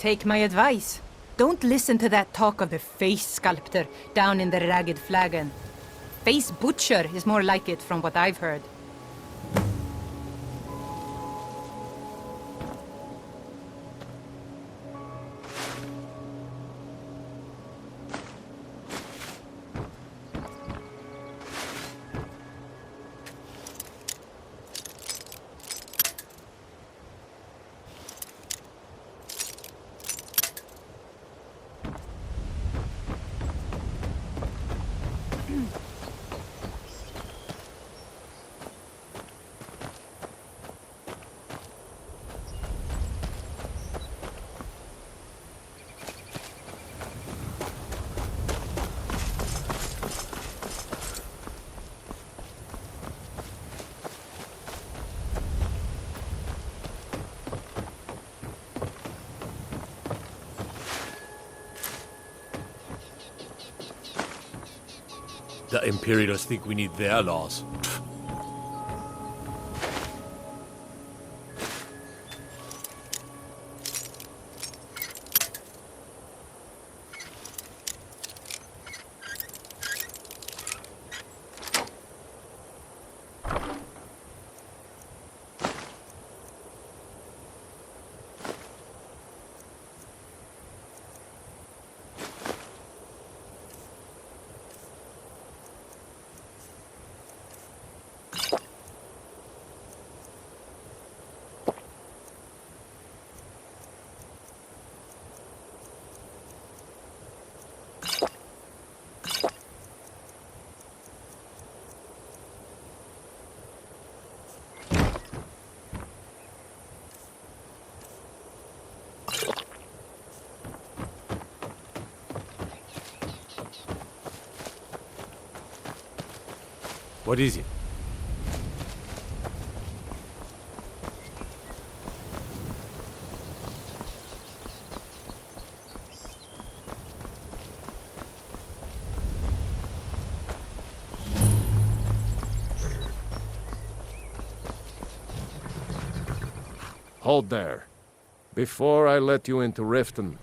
take my advice. Don't listen to that talk of the face sculptor down in the Ragged Flagon. Face butcher is more like it from what I've heard. The Imperials think we need their laws. What is it? Hold there. Before I let you into Riften,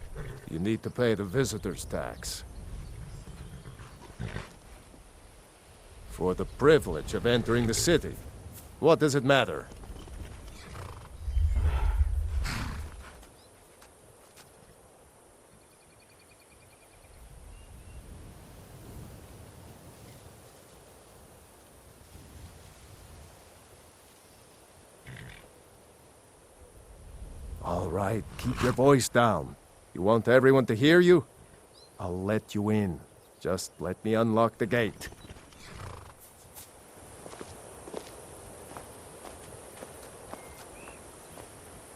you need to pay the visitor's tax. For the privilege of entering the city. What does it matter? All right, keep your voice down. You want everyone to hear you? I'll let you in. Just let me unlock the gate.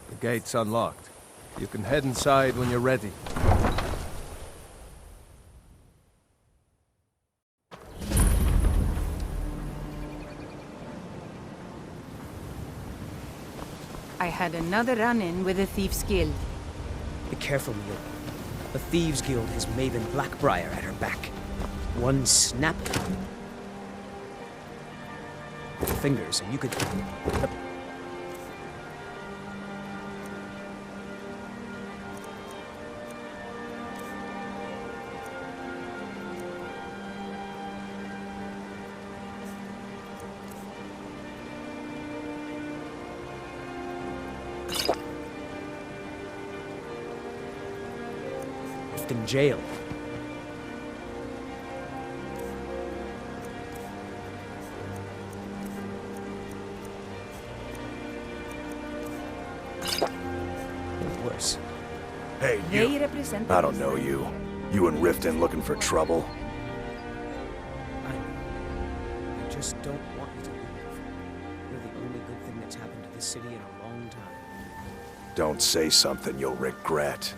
The gate's unlocked. You can head inside when you're ready. I had another run-in with the Thieves' Guild. Be careful, Neil. The Thieves' Guild has Maven Blackbriar at her back. One snap with fingers, and you could... in jail. Worse. Hey, you. I don't know you. You and Riften looking for trouble? I just don't want you to leave. You're the only good thing that's happened to this city in a long time. Don't say something you'll regret.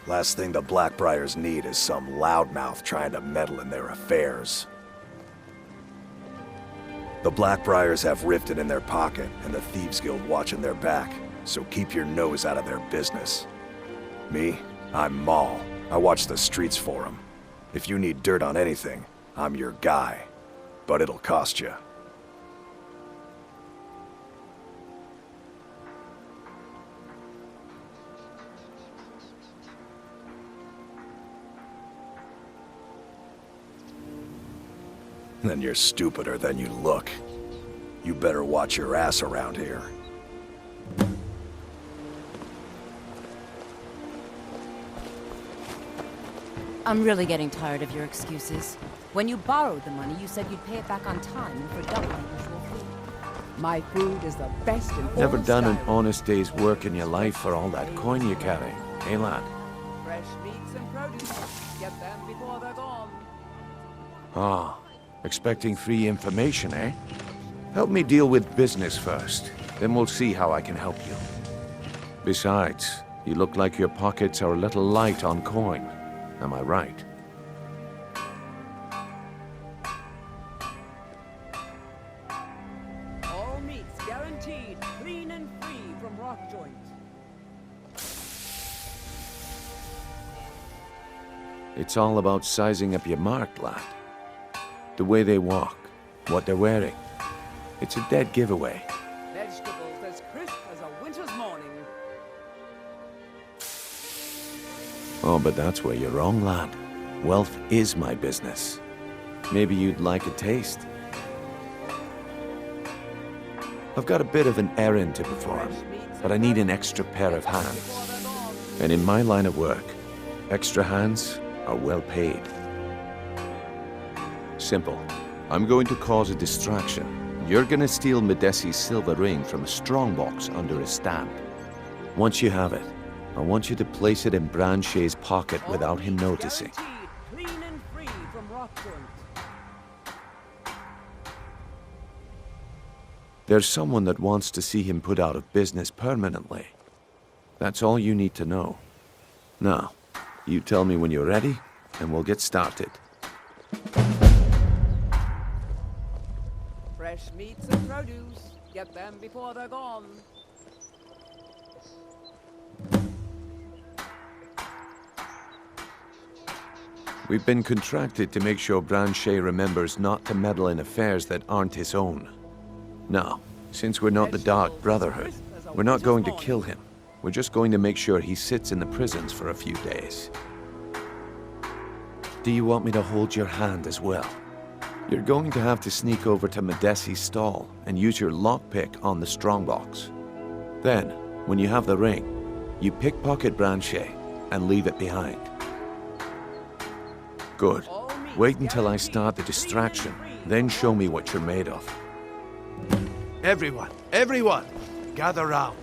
Last thing the Blackbriars need is some loudmouth trying to meddle in their affairs. The Blackbriars have Riften in their pocket and the Thieves Guild watching their back, so keep your nose out of their business. Me? I'm Maul. I watch the streets for them. If you need dirt on anything, I'm your guy. But it'll cost you. Then you're stupider than you look. You better watch your ass around here. I'm really getting tired of your excuses. When you borrowed the money, you said you'd pay it back on time and for double the usual fee. My food is the best in all Never done an Skyrim. honest day's work in your life for all that coin you carry, eh, lad? Fresh meats and produce. Get them before they're gone. Ah, expecting free information, eh? Help me deal with business first, then we'll see how I can help you. Besides, you look like your pockets are a little light on coin. Am I right? All meats guaranteed clean and free from rock joint. It's all about sizing up your mark, lad. The way they walk, what they're wearing. It's a dead giveaway. Vegetables as crisp as a winter's morning. Oh, but that's where you're wrong, lad. Wealth is my business. Maybe you'd like a taste. I've got a bit of an errand to perform, but I need an extra pair of hands. And in my line of work, extra hands are well paid. Simple. I'm going to cause a distraction. You're gonna steal Medesi's silver ring from a strongbox under his stamp. Once you have it, I want you to place it in Branche's pocket without him noticing. Guaranteed clean and free from rock joint. There's someone that wants to see him put out of business permanently. That's all you need to know. Now, you tell me when you're ready, and we'll get started. Fresh meats and produce. Get them before they're gone. We've been contracted to make sure Branche remembers not to meddle in affairs that aren't his own. Now, since we're not the Dark Brotherhood, we're not going to kill him. We're just going to make sure he sits in the prisons for a few days. Do you want me to hold your hand as well? You're going to have to sneak over to Medesi's stall and use your lockpick on the strongbox. Then, when you have the ring, you pickpocket Branche and leave it behind. Good. Wait until I start the distraction, then show me what you're made of. Everyone, gather round.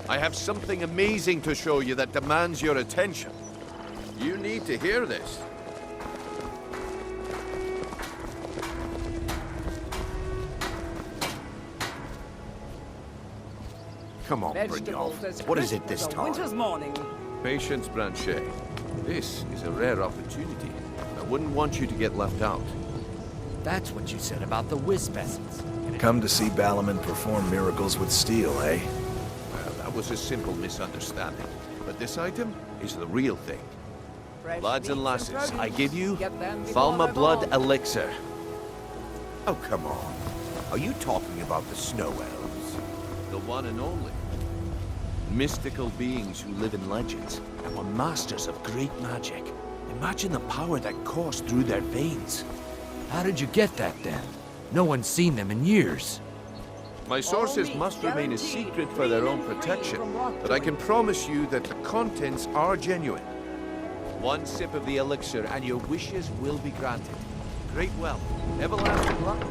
I have something amazing to show you that demands your attention. You need to hear this. Come on, Vegetables Brynjolf. as What is crisp it this as a time? winter's morning. Patience, Branche. This is a rare opportunity. I wouldn't want you to get left out. That's what you said about the whiz peasants. Come to see Balaman perform miracles with steel, eh? Well, that was a simple misunderstanding. But this item is the real thing. Fresh Lads and meats lasses, produce. I give you Get them before Falma they're Blood gone. Elixir. Oh, come on. Are you talking about the snow elves? The one and only. Mystical beings who live in legends and were masters of great magic. Imagine the power that coursed through their veins. How did you get that then? No one's seen them in years. My sources meat must remain a guaranteed, secret for their clean own and free protection, from rock but I joint. can promise you that the contents are genuine. One sip of the elixir and your wishes will be granted. Great wealth, everlasting luck.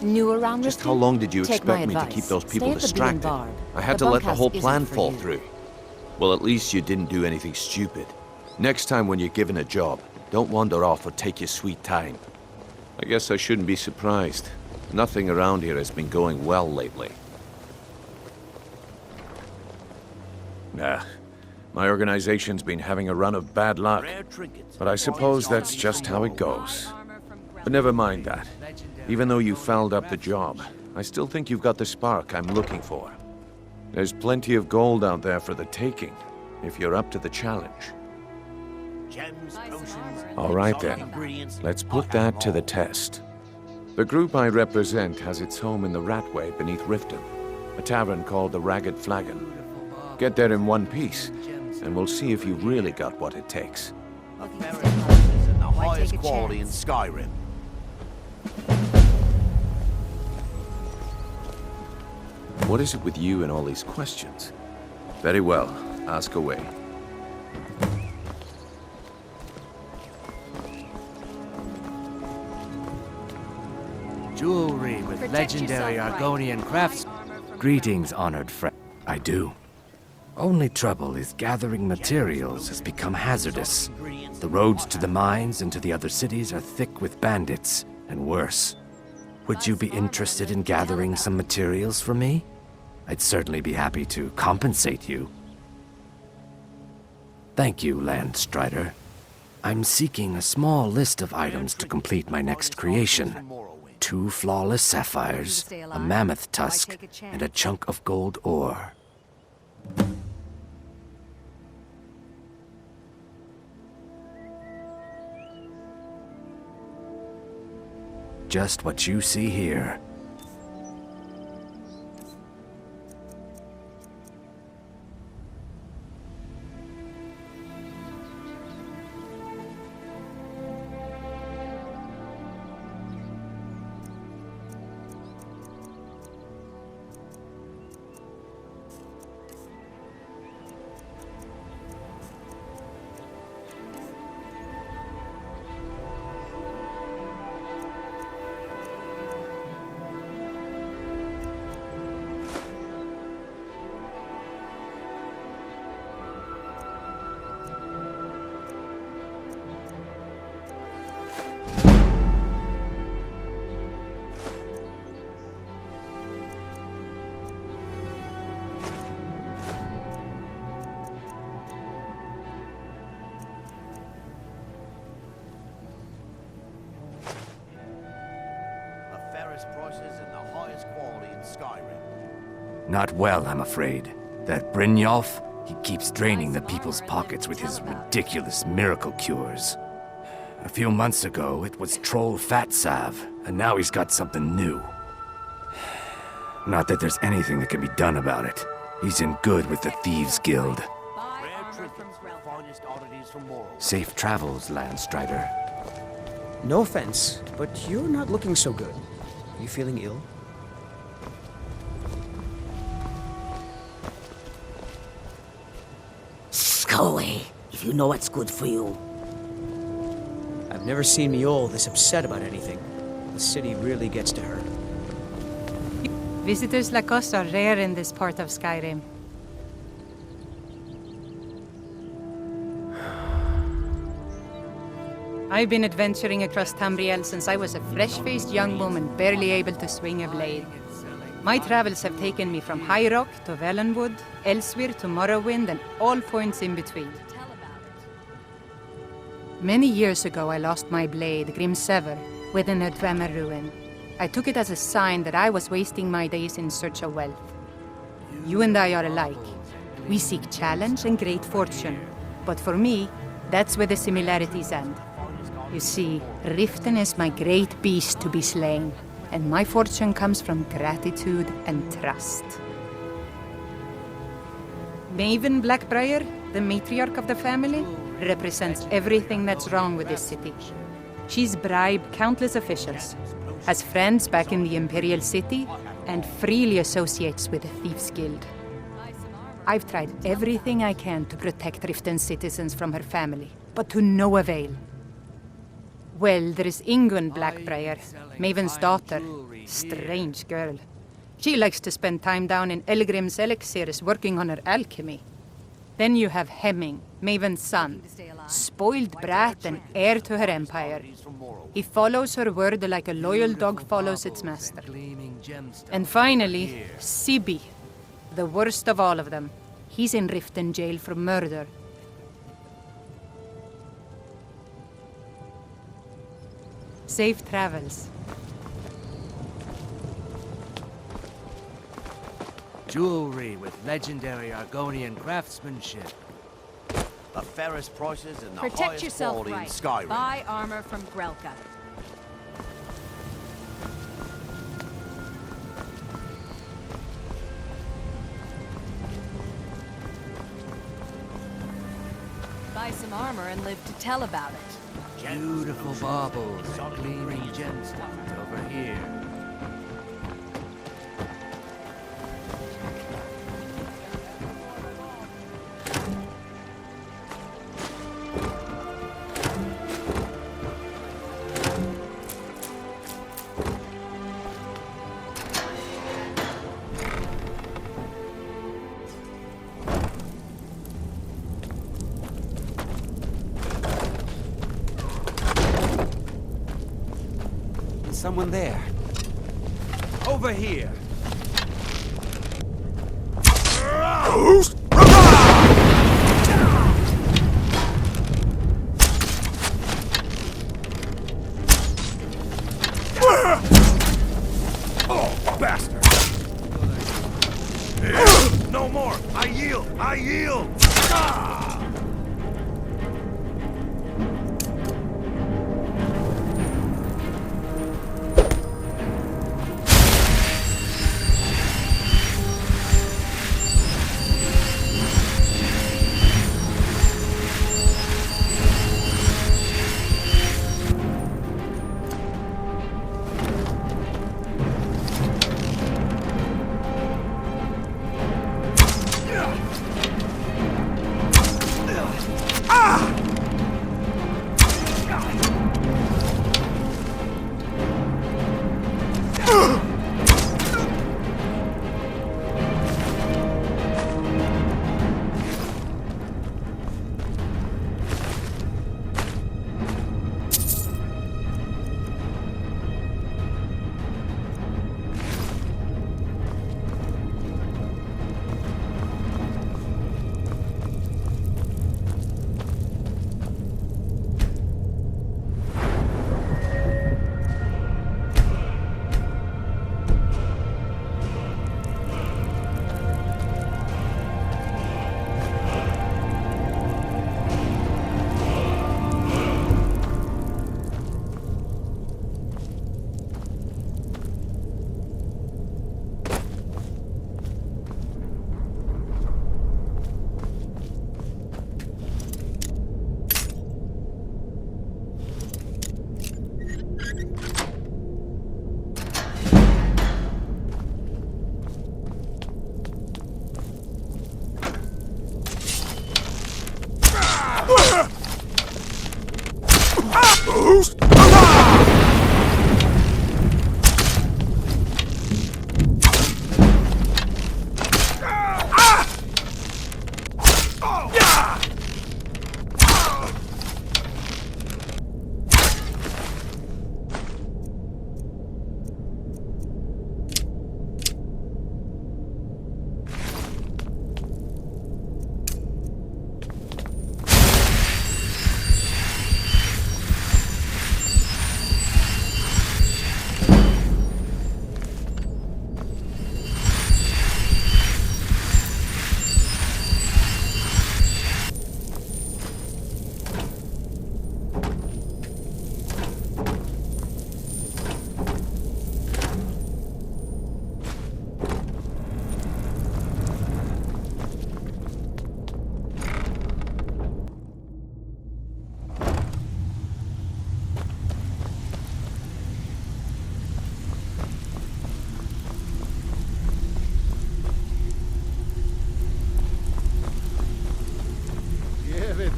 New around this Just how town? long did you Take my expect me to advice. keep those people Stay at the Bee and distracted? Barb. I had The to let the bunkhouse whole isn't plan for fall you. through. Well, at least you didn't do anything stupid. Next time when you're given a job, don't wander off or take your sweet time. I guess I shouldn't be surprised. Nothing around here has been going well lately. Nah, my organization's been having a run of bad luck. But I suppose that's just how it goes. But never mind that. Even though you fouled up the job, I still think you've got the spark I'm looking for. There's plenty of gold out there for the taking, if you're up to the challenge. Gems, potions, All right exotic then, ingredients. let's put that to the test. The group I represent has its home in the Ratway beneath Riften, a tavern called the Ragged Flagon. Get there in one piece, and we'll see if you've really got what it takes. And the highest quality in Skyrim. What is it with you and all these questions? Very well, ask away. Jewelry with legendary Argonian crafts. Greetings, honored friend. I do. Only trouble is gathering materials has become hazardous. The roads to the mines and to the other cities are thick with bandits, and worse. Would you be interested in gathering some materials for me? I'd certainly be happy to compensate you. Thank you, Landstrider. I'm seeking a small list of items to complete my next creation. 2 flawless sapphires, a mammoth tusk, and a chunk of gold ore. Just what you see here. Prices and the highest quality in Skyrim. Not well, I'm afraid. That Brynjolf, he keeps draining the people's pockets with his ridiculous miracle cures. A few months ago, it was Troll Fat Salve, and now he's got something new. Not that there's anything that can be done about it. He's in good with the Thieves Guild. Safe travels, Landstrider. No offense, but you're not looking so good. Are you feeling ill? Go away, if you know what's good for you. I've never seen Mjol this upset about anything. The city really gets to her. Visitors like us are rare in this part of Skyrim. I've been adventuring across Tamriel since I was a fresh-faced young woman barely able to swing a blade. My travels have taken me from High Rock to Valenwood, Elsewhere to Morrowind, and all points in between. Many years ago I lost my blade, Grimsever, within a Dwemer ruin. I took it as a sign that I was wasting my days in search of wealth. You and I are alike. We seek challenge and great fortune. But for me, that's where the similarities end. You see, Riften is my great beast to be slain, and my fortune comes from gratitude and trust. Maven Blackbriar, the matriarch of the family, represents everything that's wrong with this city. She's bribed countless officials, has friends back in the Imperial City, and freely associates with the Thieves Guild. I've tried everything I can to protect Riften's citizens from her family, but to no avail. Well, there is Ingun Blackbriar, Maven's daughter. Strange girl. She likes to spend time down in Elgrim's elixirs working on her alchemy. Then you have Hemming, Maven's son. Spoiled brat and heir to her empire. He follows her word like a loyal dog follows its master. And finally, Sibi, the worst of all of them. He's in Riften jail for murder. Safe travels. Jewelry with legendary Argonian craftsmanship. The fairest prices and the Protect highest yourself quality right. in Skyrim. Buy armor from Grelka. buy some armor and live to tell about it. Beautiful baubles and gleaming gemstones over here. Someone there. Over here. Oh, bastard! No more! I yield! I yield!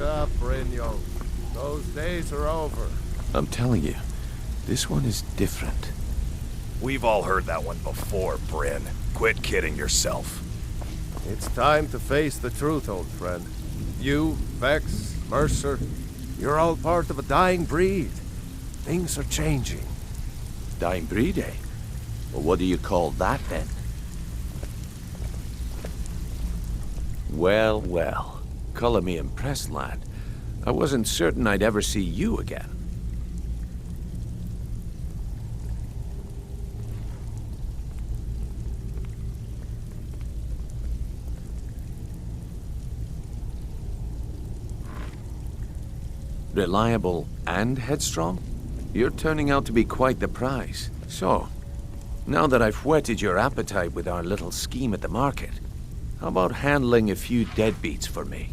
Up, Brynjo. Those days are over. I'm telling you, this one is different. We've all heard that one before, Bryn. Quit kidding yourself. It's time to face the truth, old friend. You, Vex, Mercer, you're all part of a dying breed. Things are changing. Dying breed, eh? Well, what do you call that, then? Well, well. Color me impressed, lad. I wasn't certain I'd ever see you again. Reliable and headstrong? You're turning out to be quite the prize. So, now that I've whetted your appetite with our little scheme at the market, how about handling a few deadbeats for me?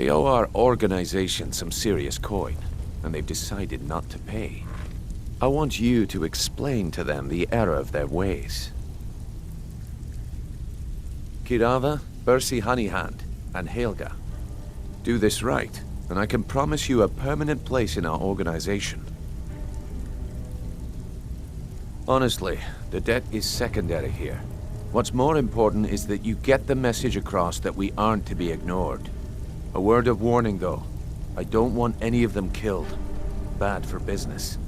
They owe our organization some serious coin, and they've decided not to pay. I want you to explain to them the error of their ways. Kirava, Bersi Honeyhand, and Helga. Do this right, and I can promise you a permanent place in our organization. Honestly, the debt is secondary here. What's more important is that you get the message across that we aren't to be ignored. A word of warning, though. I don't want any of them killed. Bad for business.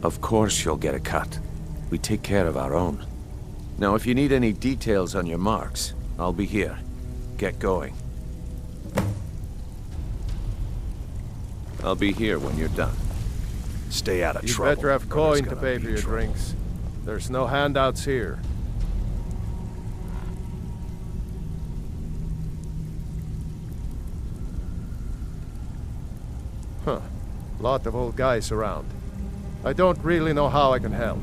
Of course you'll get a cut. We take care of our own. Now, if you need any details on your marks, I'll be here. Get going. I'll be here when you're done. Stay out of You trouble. better have or there's coin to gonna pay be for your trouble. drinks. There's no handouts here. Huh. Lot of old guys around. I don't really know how I can help.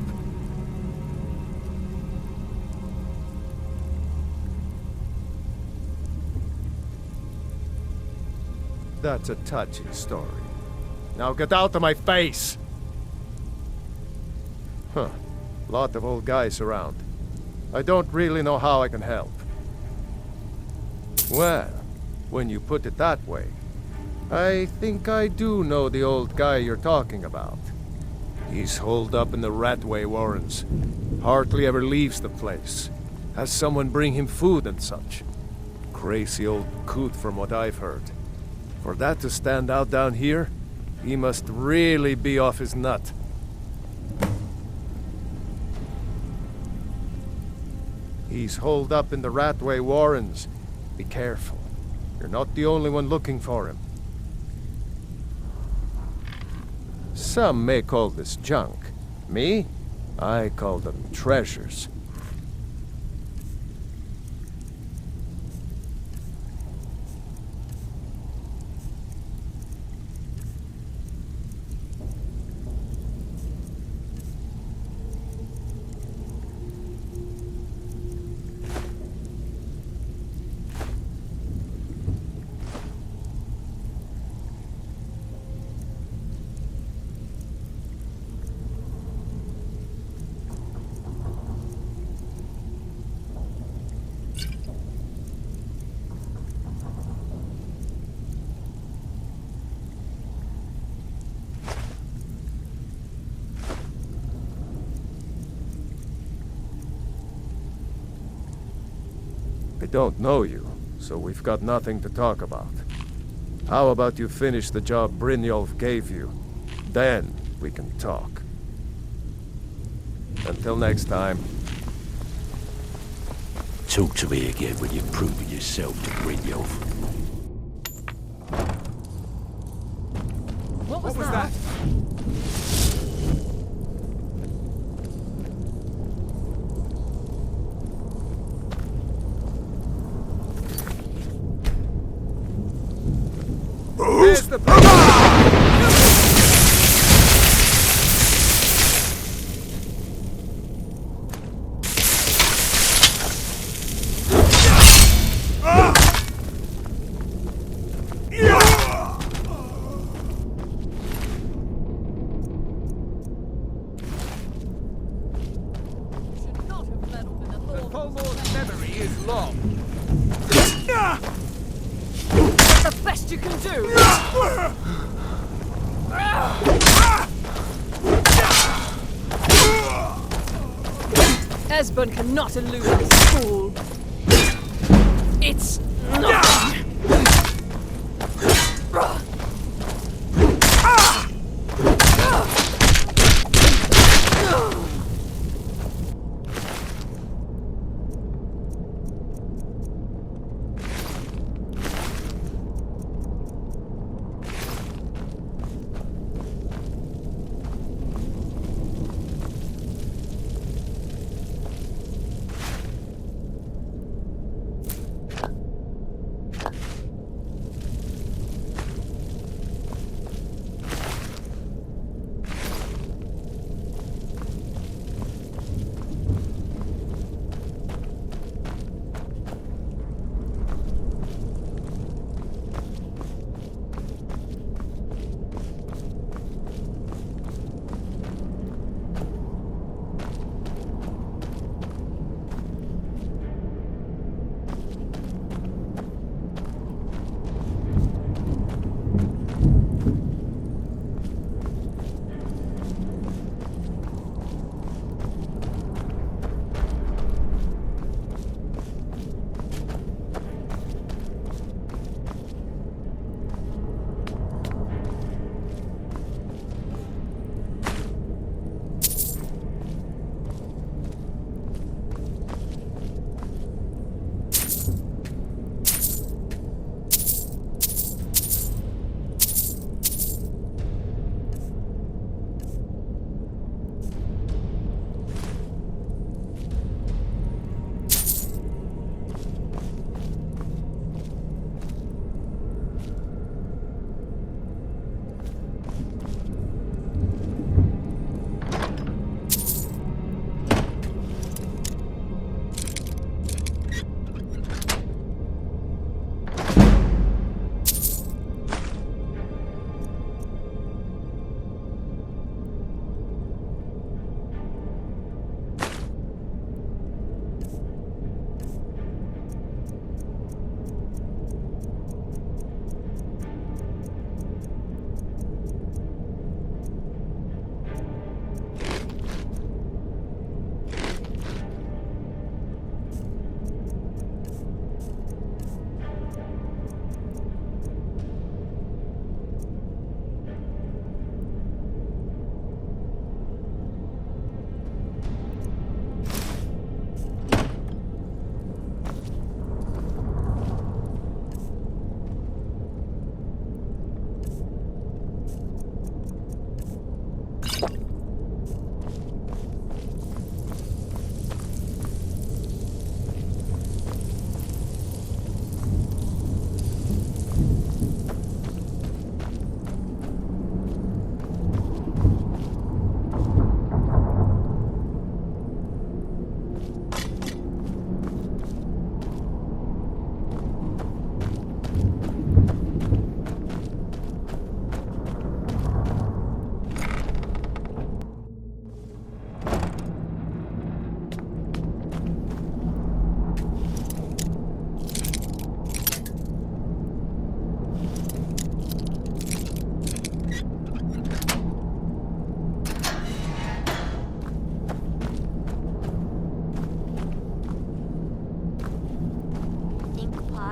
That's a touchy story. Now get out of my face! Huh. Lot of old guys around. I don't really know how I can help. Well, when you put it that way, I think I do know the old guy you're talking about. He's holed up in the Ratway Warrens. Hardly ever leaves the place. Has someone bring him food and such. Crazy old coot from what I've heard. For that to stand out down here, he must really be off his nut. He's holed up in the Ratway Warrens. Be careful. You're not the only one looking for him. Some may call this junk. Me? I call them treasures. I don't know you, so we've got nothing to talk about. How about you finish the job Brynjolf gave you? Then we can talk. Until next time. Talk to me again when you've proven yourself to Brynjolf. What was that? There's the memory is long. The best you can do! Esbern cannot elude this fool. It's not.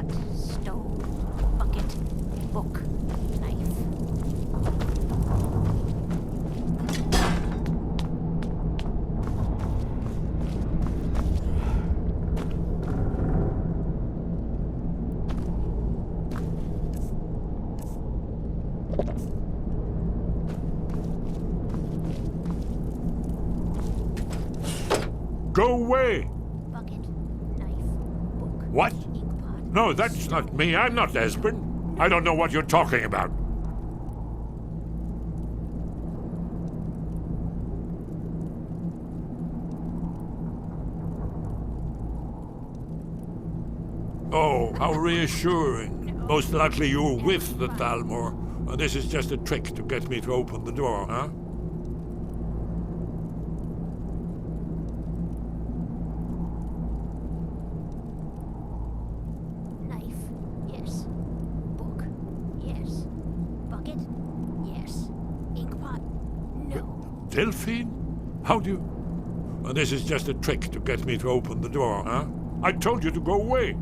pot, stove, bucket, book, knife. Go away! Bucket, knife, book. What? No, that's not me. I'm not Esben. I don't know what you're talking about. Oh, how reassuring. Most likely you're with the Thalmor. This is just a trick to get me to open the door, huh? Knife, yes. Book, yes. Bucket, yes. Inkpot, no. Delphine? How do you... This is just a trick to get me to open the door, huh? I told you to go away.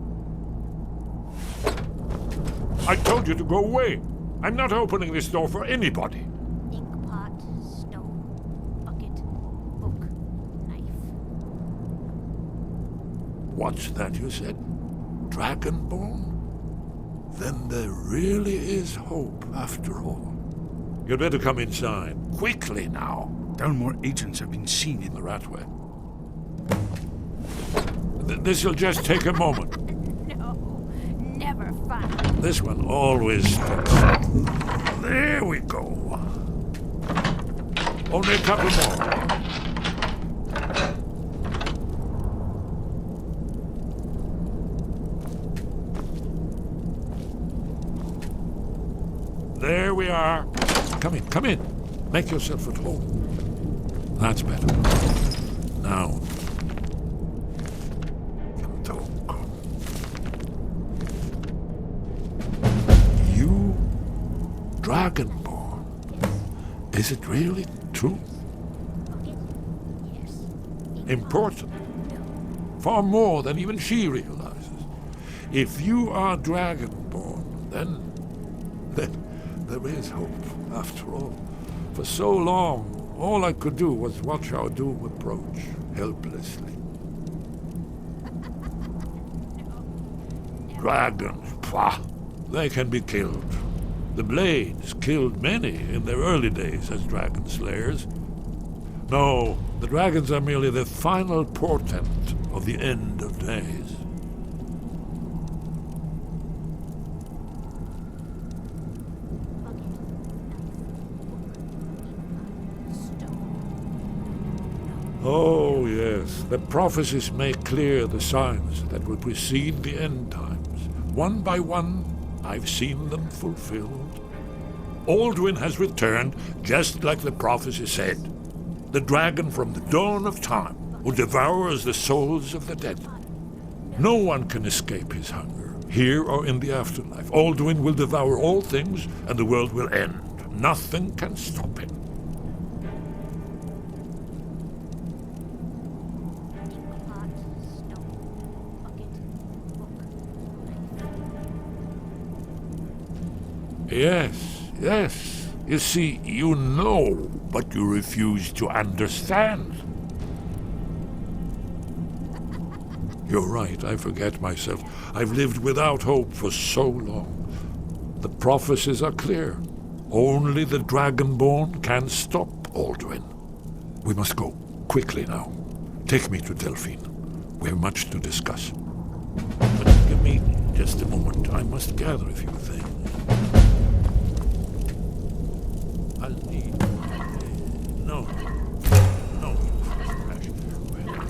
I told you to go away. I'm not opening this door for anybody. Inkpot, stone, bucket, book, knife. What's that you said? Dragonborn? Then there really is hope after all. You'd better come inside. Quickly now. Thalmor agents have been seen in the Ratway. This'll just take a moment. No, never fun. This one always sticks. There we go. Only a couple more. There we are. Come in, come in. Make yourself at home. That's better. Now, you, Dragonborn. Is it really true? Important. Far more than even she realizes. If you are Dragonborn, then there is hope, after all. For so long, all I could do was watch our doom approach, helplessly. Dragons, pah! They can be killed. The Blades killed many in their early days as dragon slayers. No, the dragons are merely the final portent of the end of days. Oh, yes, the prophecies make clear the signs that will precede the end times. One by one, I've seen them fulfilled. Alduin has returned, just like the prophecy said. The dragon from the dawn of time, who devours the souls of the dead. No one can escape his hunger, here or in the afterlife. Alduin will devour all things, and the world will end. Nothing can stop him. Yes, yes. You see, you know, but you refuse to understand. You're right, I forget myself. I've lived without hope for so long. The prophecies are clear. Only the Dragonborn can stop Alduin. We must go, quickly now. Take me to Delphine. We have much to discuss. But give me just a moment. I must gather a few things. I'll need... No.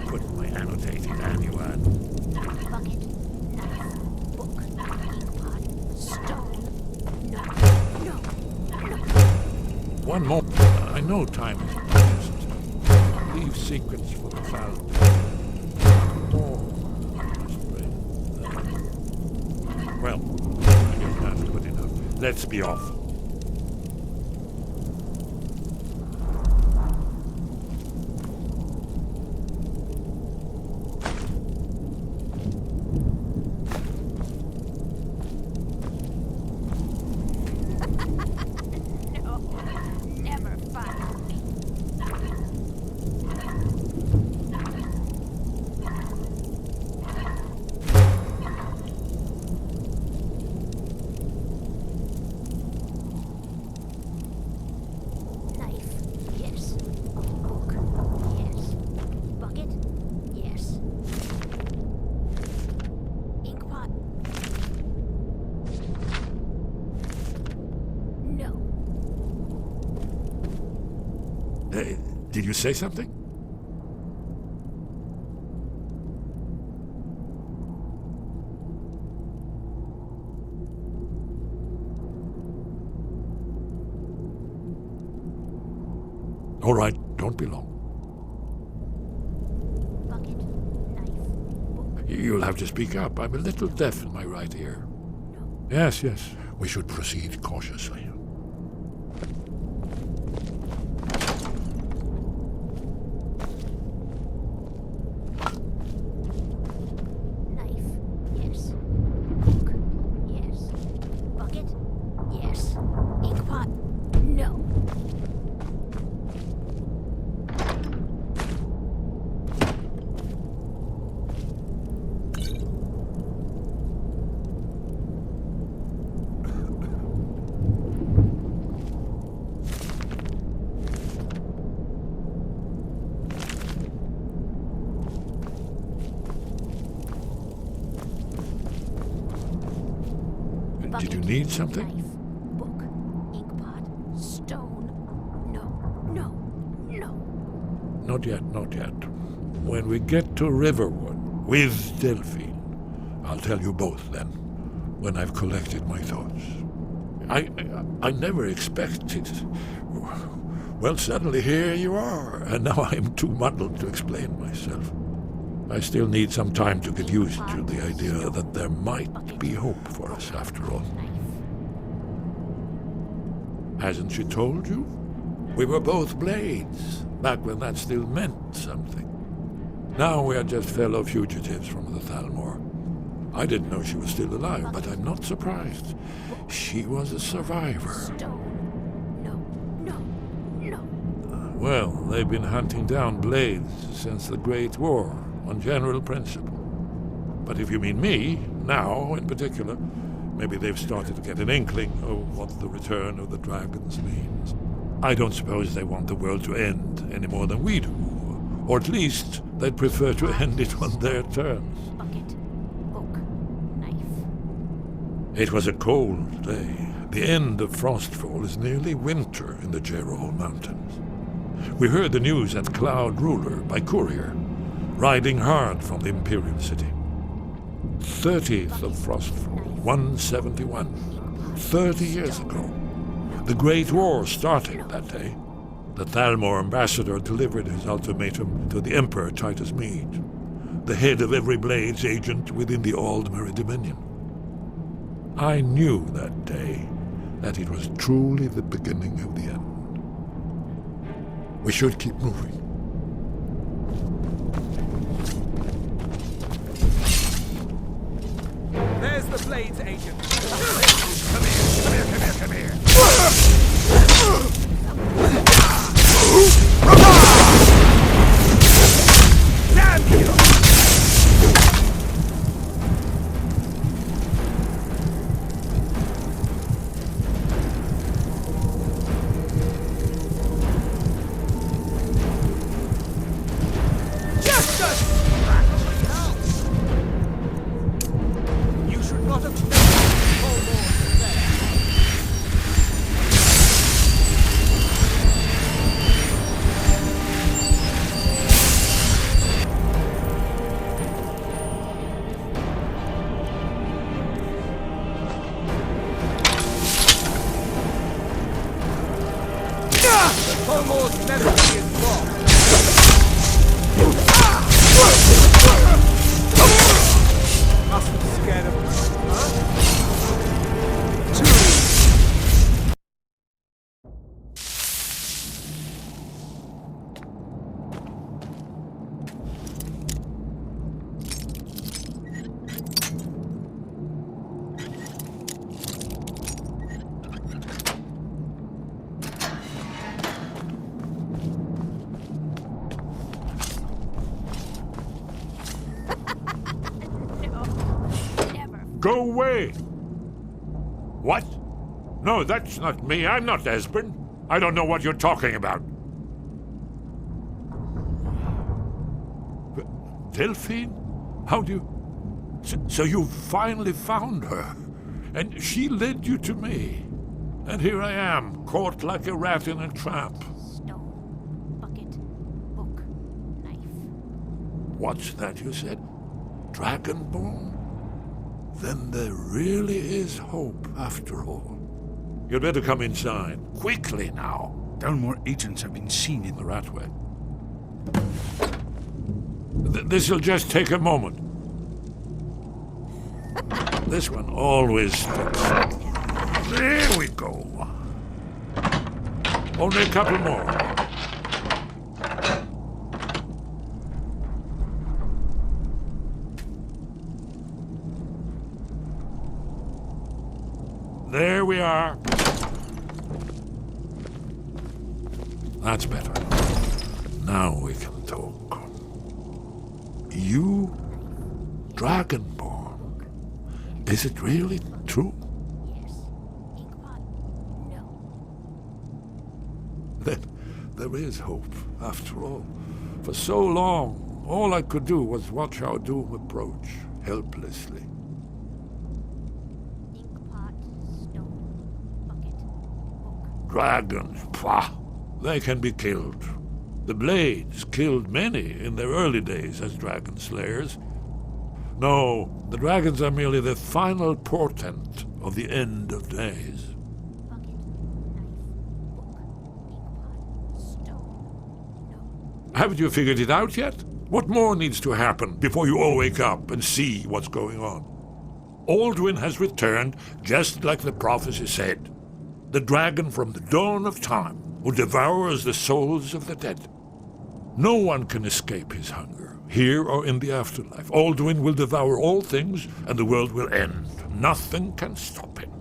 Put my annotated annual. Bucket, knife, book, inkpot, stone. No. One more. I know time is precious. Leave secrets for the foul. Well, I guess that's good enough. Let's be off. Did you say something? All right, don't be long. Bucket, knife, book. You'll have to speak up. I'm a little deaf in my right ear. Yes, yes. We should proceed cautiously. Knife, yes. Book, yes. Bucket, yes. Inkpot, no. Did you need something? Knife, book, inkpot, stone. No. Not yet, not yet. When we get to Riverwood with Delphine, I'll tell you both then, when I've collected my thoughts. I never expected. Well, suddenly here you are, and now I'm too muddled to explain myself. I still need some time to get used to the idea that there might be hope for us after all. Hasn't she told you? We were both blades, back when that still meant something. Now we are just fellow fugitives from the Thalmor. I didn't know she was still alive, but I'm not surprised. She was a survivor. Well, they've been hunting down blades since the Great War, on general principle. But if you mean me, now in particular, maybe they've started to get an inkling of what the return of the dragons means. I don't suppose they want the world to end any more than we do. Or at least they'd prefer to end it on their terms. Bucket, book, knife. It was a cold day. The end of Frostfall is nearly winter in the Gerol Mountains. We heard the news at Cloud Ruler by courier, riding hard from the Imperial City. 30th of Frostfall, 171. 30 years ago. The Great War started that day. The Thalmor ambassador delivered his ultimatum to the Emperor Titus Mede, the head of every Blades agent within the Aldmeri Dominion. I knew that day that it was truly the beginning of the end. We should keep moving. There's the Blades agent. Come here. Damn you! You should not have stayed Almost never be involved. Must be scared of us, huh? Go away! What? No, that's not me. I'm not Esbern. I don't know what you're talking about. Delphine? How do you... So you finally found her, and she led you to me. And here I am, caught like a rat in a trap. What's that you said? Dragonborn? Then there really is hope after all. You'd better come inside. Quickly now. More agents have been seen in the Ratway. This'll just take a moment. This one always sticks. There we go. Only a couple more. There we are. That's better. Now we can talk. You, Dragonborn. Is it really true? Then there is hope, after all. For so long, all I could do was watch our doom approach, helplessly. Dragons, pah! They can be killed. The Blades killed many in their early days as dragon slayers. No, the dragons are merely the final portent of the end of days. Haven't you figured it out yet? What more needs to happen before you all wake up and see what's going on? Alduin has returned, just like the prophecy said. The dragon from the dawn of time, who devours the souls of the dead. No one can escape his hunger, here or in the afterlife. Alduin will devour all things, and the world will end. Nothing can stop him.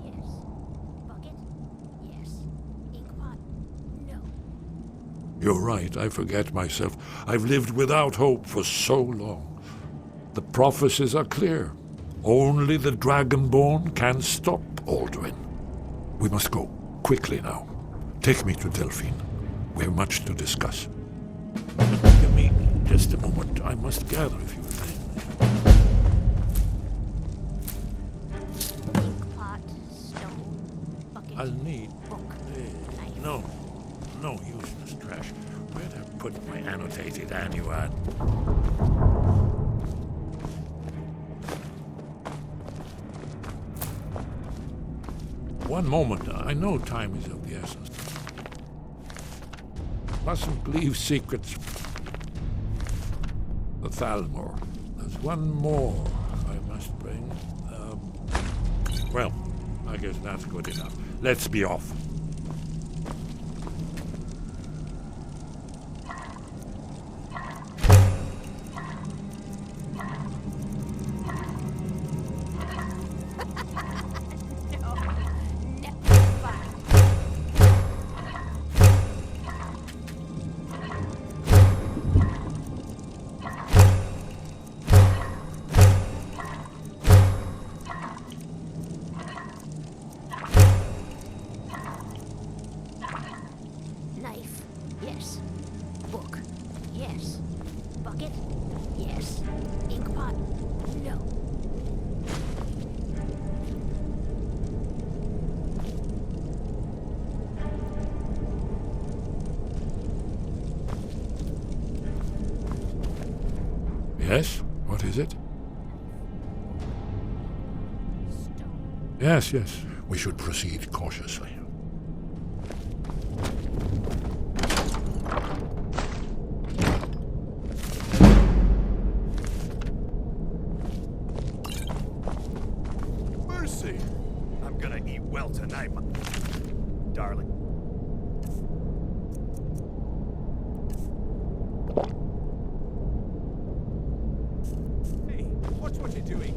You're right, I forget myself. I've lived without hope for so long. The prophecies are clear. Only the Dragonborn can stop Alduin. We must go, quickly now. Take me to Delphine. We have much to discuss. Give me just a moment. I must gather a few things. Pot, stone, bucket, I'll need... book, knife. No useless trash. Where'd I put my annotated annuad? One moment. I know time is of the essence. Mustn't leave secrets. The Thalmor. There's one more I must bring. Well, I guess that's good enough. Let's be off. Knife, yes. Book, yes. Bucket, yes. Inkpot, no. Yes? What is it? Yes. We should proceed cautiously. Mercy! I'm gonna eat well tonight, darling. Hey, watch what you're doing.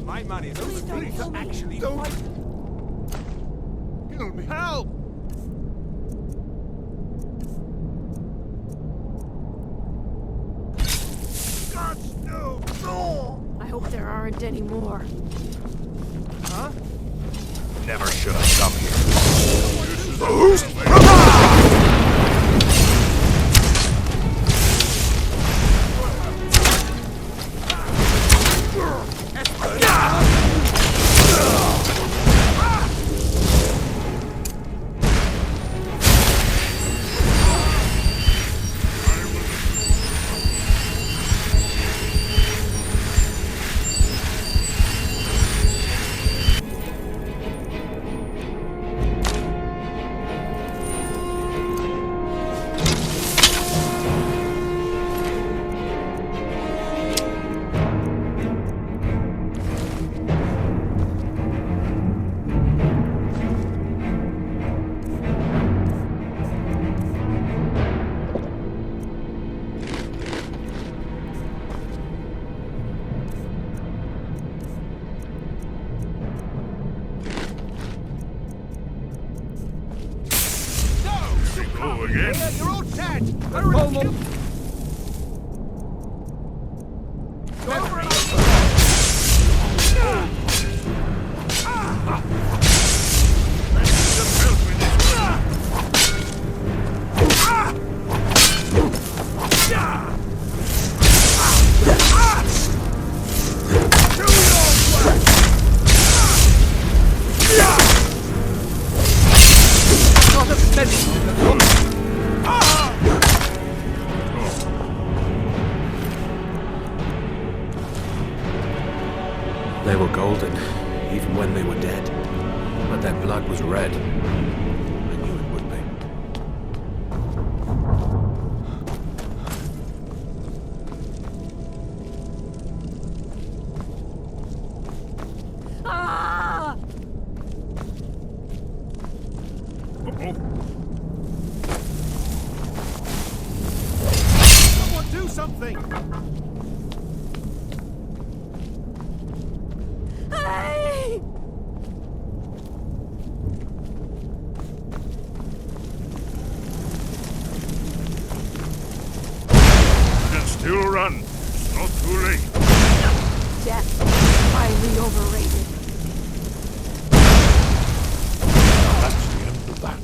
My money is only to actually fight. Kill me. Help! God, no! I hope there aren't any more. Huh? Never should have come You again? Yeah, you're all dead! Hurry! They were golden, even when they were dead. But their blood was red. I knew it would be. Ah! Someone do something! Hey! You can still run. It's not too late. Death is highly overrated. That's the end of that.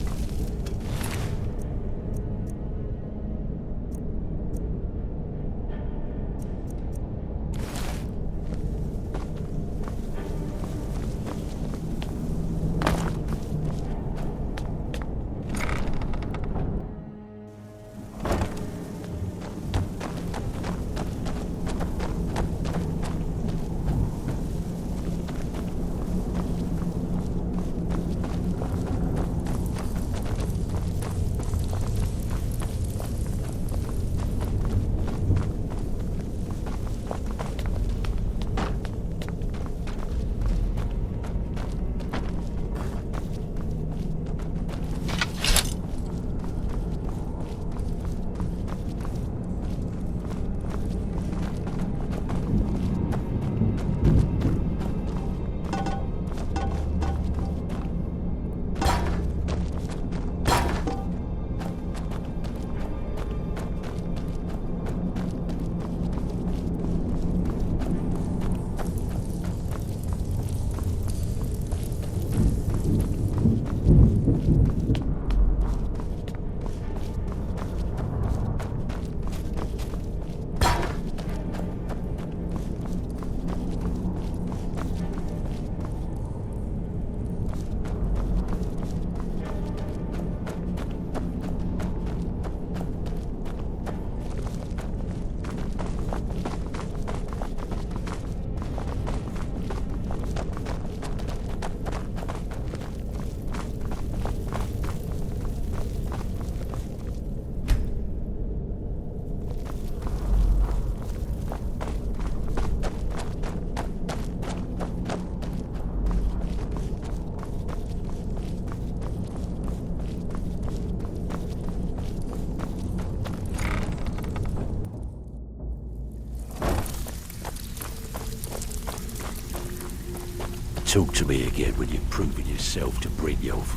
Talk to me again when you've proven yourself to Brynjolf.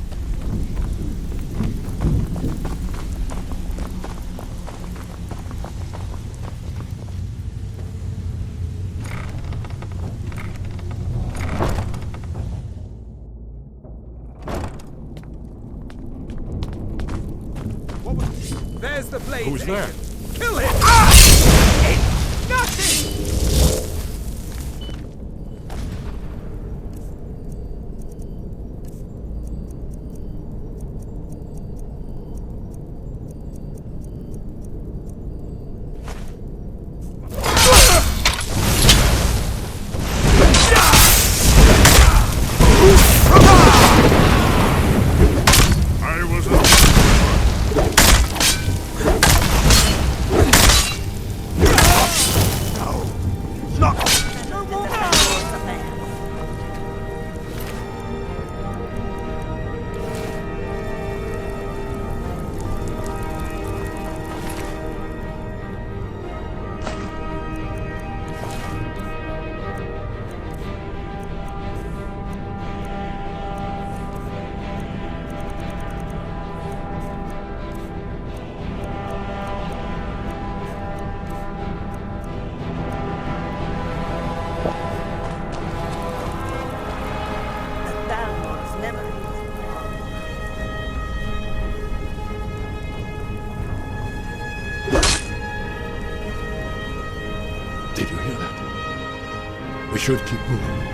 There's the blade. Who's there? Kill him! Ah! It's nothing! I was a should keep moving.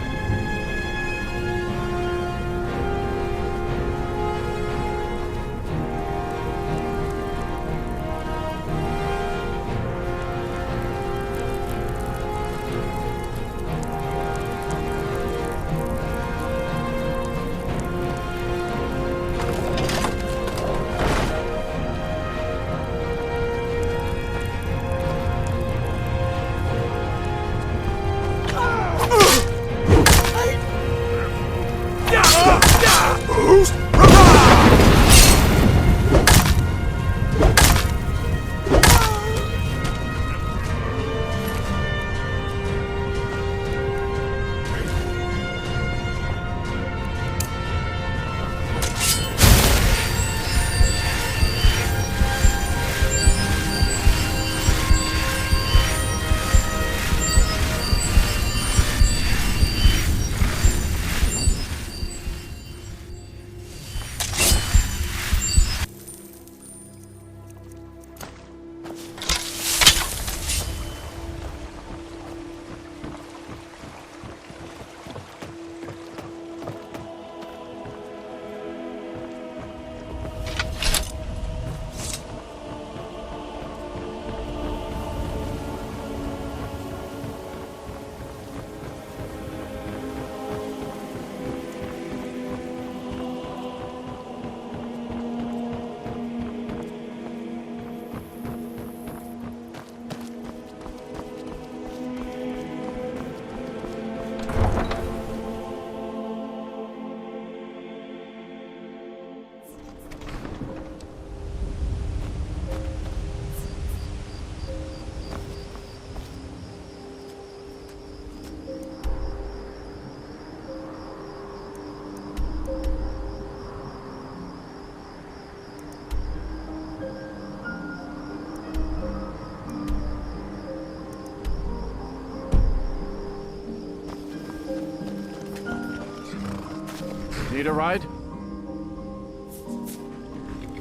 Need a ride?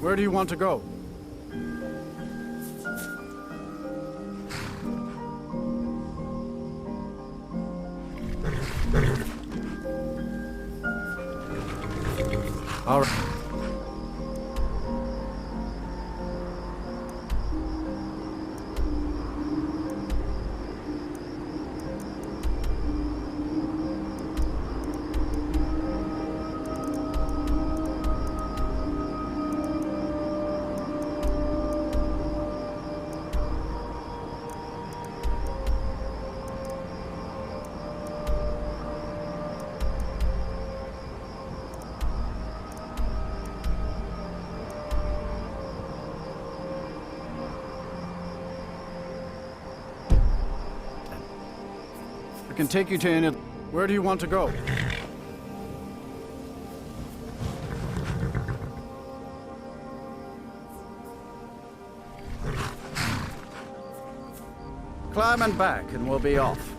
Where do you want to go? All right. I can take you to any... Where do you want to go? Climb and back, and we'll be off.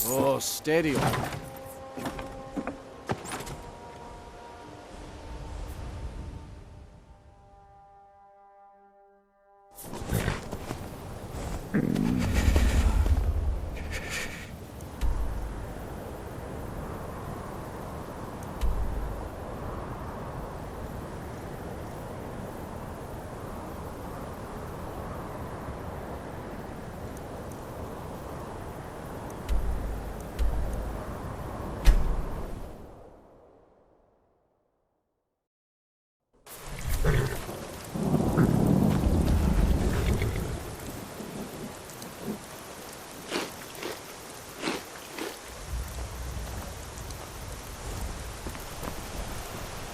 Oh, steady.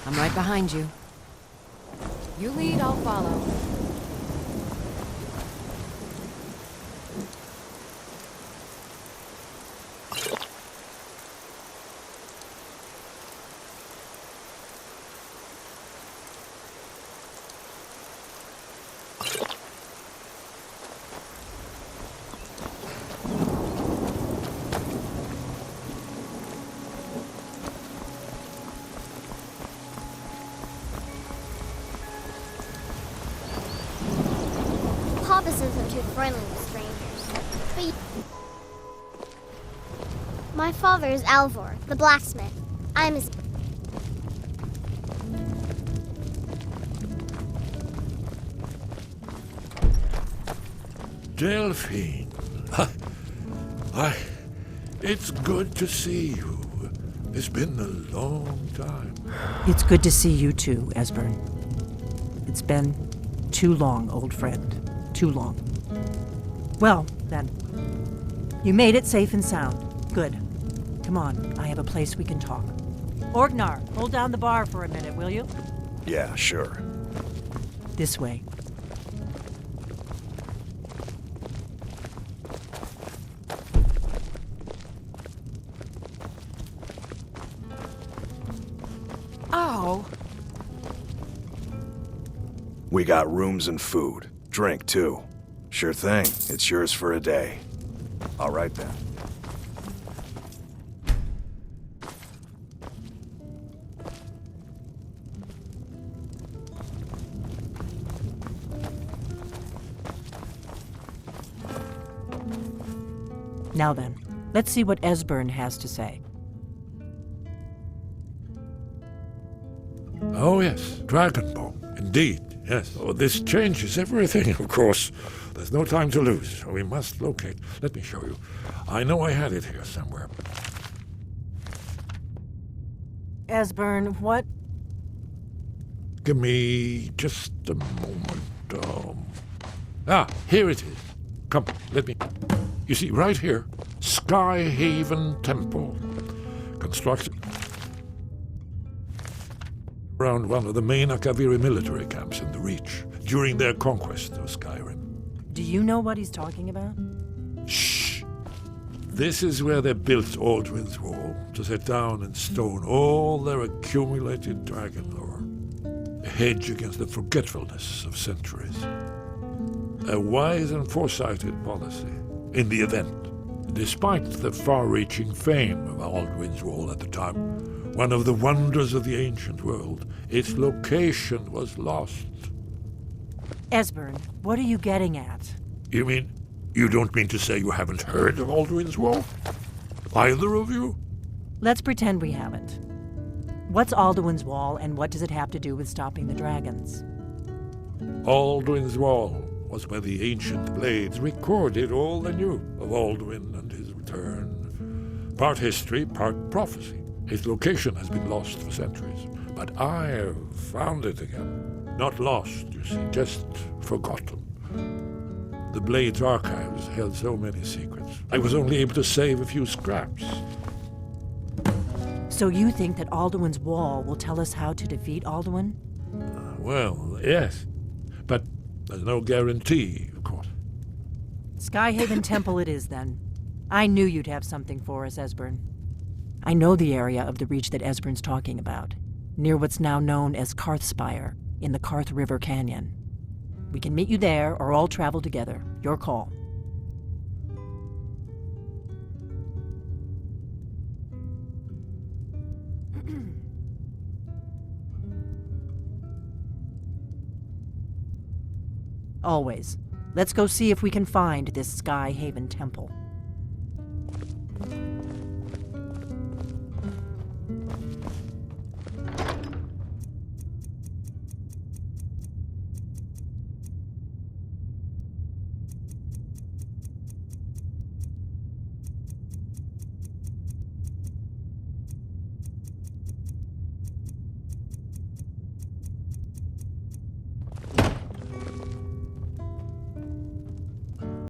I'm right behind you. You lead, I'll follow. office isn't too friendly with strangers. But my father is Alvor, the blacksmith. I'm his... Delphine. It's good to see you. It's been a long time. It's good to see you too, Esbern. It's been too long, old friend. Too long. Well, then. You made it safe and sound. Good. Come on, I have a place we can talk. Orgnar, hold down the bar for a minute, will you? Yeah, sure. This way. Oh. We got rooms and food. Drink, too. Sure thing. It's yours for a day. All right, then. Now then, let's see what Esbern has to say. Oh, yes, Dragonborn. Indeed, yes. Oh, this changes everything, of course. There's no time to lose. We must locate. Let me show you. I know I had it here somewhere. Esbern, what? Give me just a moment. Here it is. Come, let me... You see, right here, Skyhaven Temple. Constructed around one of the main Akaviri military camps in the Reach during their conquest of Skyrim. Do you know what he's talking about? Shh! This is where they built Alduin's Wall, to set down in stone all their accumulated dragon lore. A hedge against the forgetfulness of centuries. A wise and foresighted policy. In the event, despite the far-reaching fame of Alduin's Wall at the time, one of the wonders of the ancient world, its location was lost. Esbern, what are you getting at? You don't mean to say you haven't heard of Alduin's Wall? Either of you? Let's pretend we haven't. What's Alduin's Wall, and what does it have to do with stopping the dragons? Alduin's Wall was where the ancient blades recorded all they knew of Alduin and his return. Part history, part prophecy. Its location has been lost for centuries, but I have found it again. Not lost, you see, just forgotten. The Blade's archives held so many secrets. I was only able to save a few scraps. So you think that Alduin's Wall will tell us how to defeat Alduin? Well, yes. But there's no guarantee, of course. Skyhaven Temple it is, then. I knew you'd have something for us, Esbern. I know the area of the Reach that Esbern's talking about, near what's now known as Karthspire, in the Karth River Canyon. We can meet you there, or all travel together. Your call. Always. Let's go see if we can find this Skyhaven Temple.